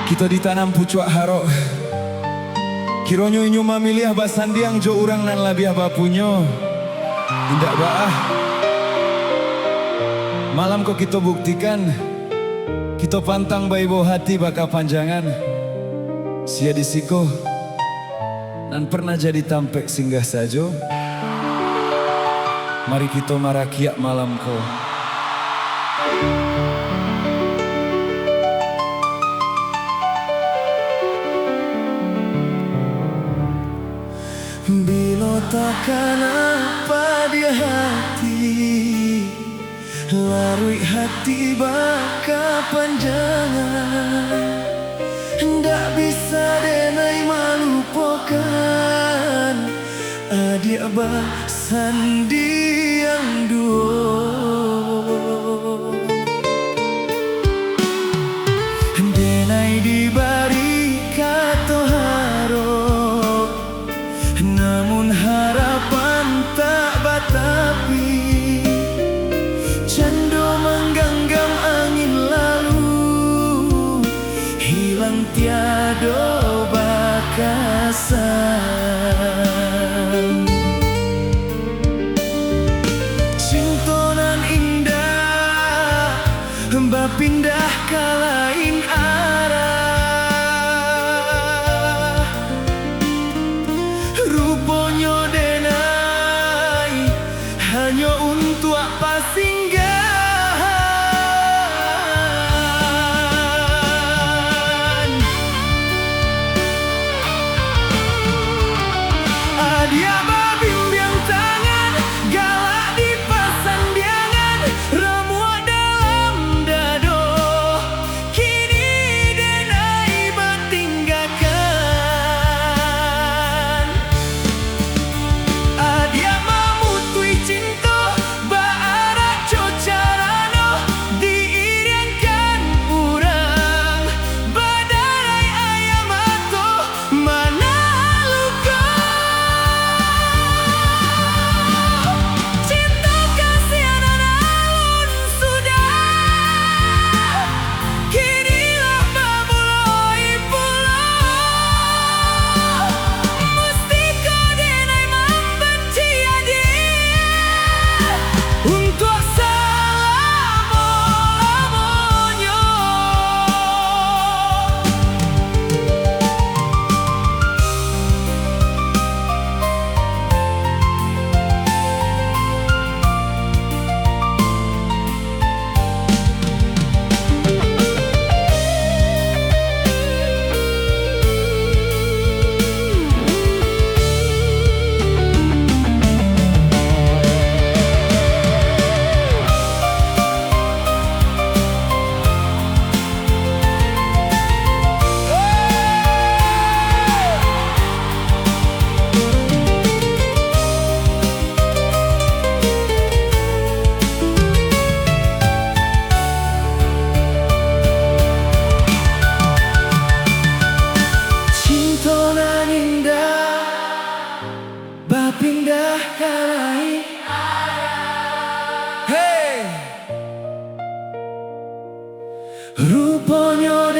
Kita ditanam pucuak haro Kironyo inyo mamiliah basandiang jo urang nan labiah bapunyo Indak baah Malam kok kita buktikan Kita pantang baibo hati baka panjangan Sia disiko Nan pernah jadi tampek singgah sajo Mari kita marakiak malam ko Bila takkan apa dia hati Larui hati baka panjangan Ndak bisa denai malupakan Adik basandiang duo Denai dibari kato haro Namun harapan tak batapi Cando menggenggam angin lalu Hilang tiado bakasan Cintonan indah Mbak pindah ke lain arah Rupanya denai Hanya untuk apa singgahan Adia babimbiang tangan Galak di pasandiangan Remua dalam dado Kini denai bertinggalkan Adia mamutui cinta Baara cocarano Diiriankan urang Badarai ayam atau mana luka Cinta kasihanan alun sudah Kinilah memulai pulau Mesti kau denai membenci adik Untuk selama-lamanya Cintonan indah Bapindah ke lain Hey Rupanya